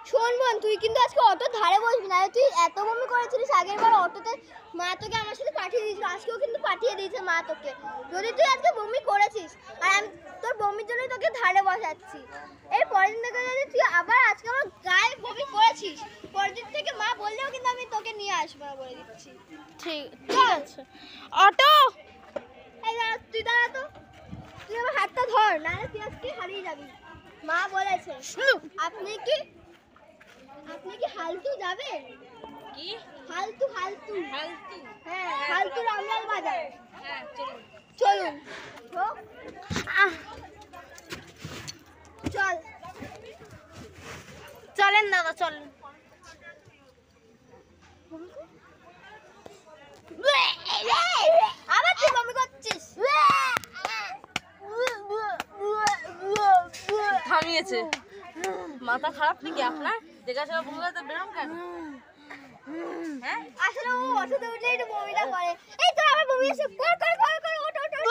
শোন বোন, তুই কিন্তু আজকে অটো ধারে বসবি না। তুই এত বমি করেছিলিস আগের বার অটোতে, মা তোকে আমার সাথে পাঠিয়ে দিয়েছিল, আজকেও কিন্তু পাঠিয়ে দিয়েছে মা তোকে। যদি তুই আজকে বমি করেছিস আর আমি তোর বমির জন্যই তোকে ধারে বসাচ্ছি, এর পরের দিন থেকে যদি তুই আবার আজকে আমার গায়ে বমি করেছিস, পরের দিন থেকে মা বললেও কিন্তু আমি তোকে নিয়ে আসবো না, বলে দিচ্ছি। ঠিক আছে। অটো এই দাঁড়া, তুই দাঁড়া তো, তুই আমার হাতটা ধর, নাহলে তুই আজকে হারিয়ে যাবি। মা বলেছে আপনি কি হালতু যাবেন? কি হালতু হালতু ফালতু? হ্যাঁ, হালতু রামলাল বাজার। হ্যাঁ চলুন। চলুন চল। চলেন দাদা চলেন। আবার তুই বমি করছিস। থামিয়েছে। মাথা খারাপ নাকি আপনার? দেখাশোনা বমি করতে বেরোন কেন? হ্যাঁ আসলে ও অটোতে উঠলে একটু বমিটা করে। এই তো আবার বমি এসে কর কর কর কর, ওঠ ওঠ ওঠ।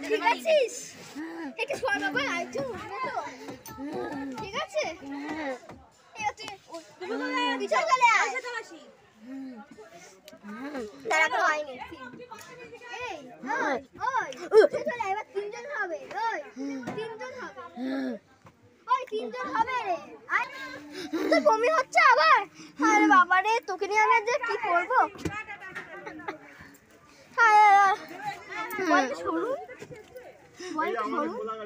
ঠিক আছিস? একটু সর বাবা, আইছো উঠবে তো। ঠিক আছে, এই তুই পিছনে চলে আয়। তারপর হয়নি। এই ওই ওই পিছনে চলে আয়, এবার তিনজন হবে। ওই তিনজন হবে, ওই তিনজন হবে রে। আয়, তোর বমি হচ্ছে আবার? আরে বাবা রে, তোকে নিয়ে আমি আজ কি করবো? বল শুনুন, বল শুনুন।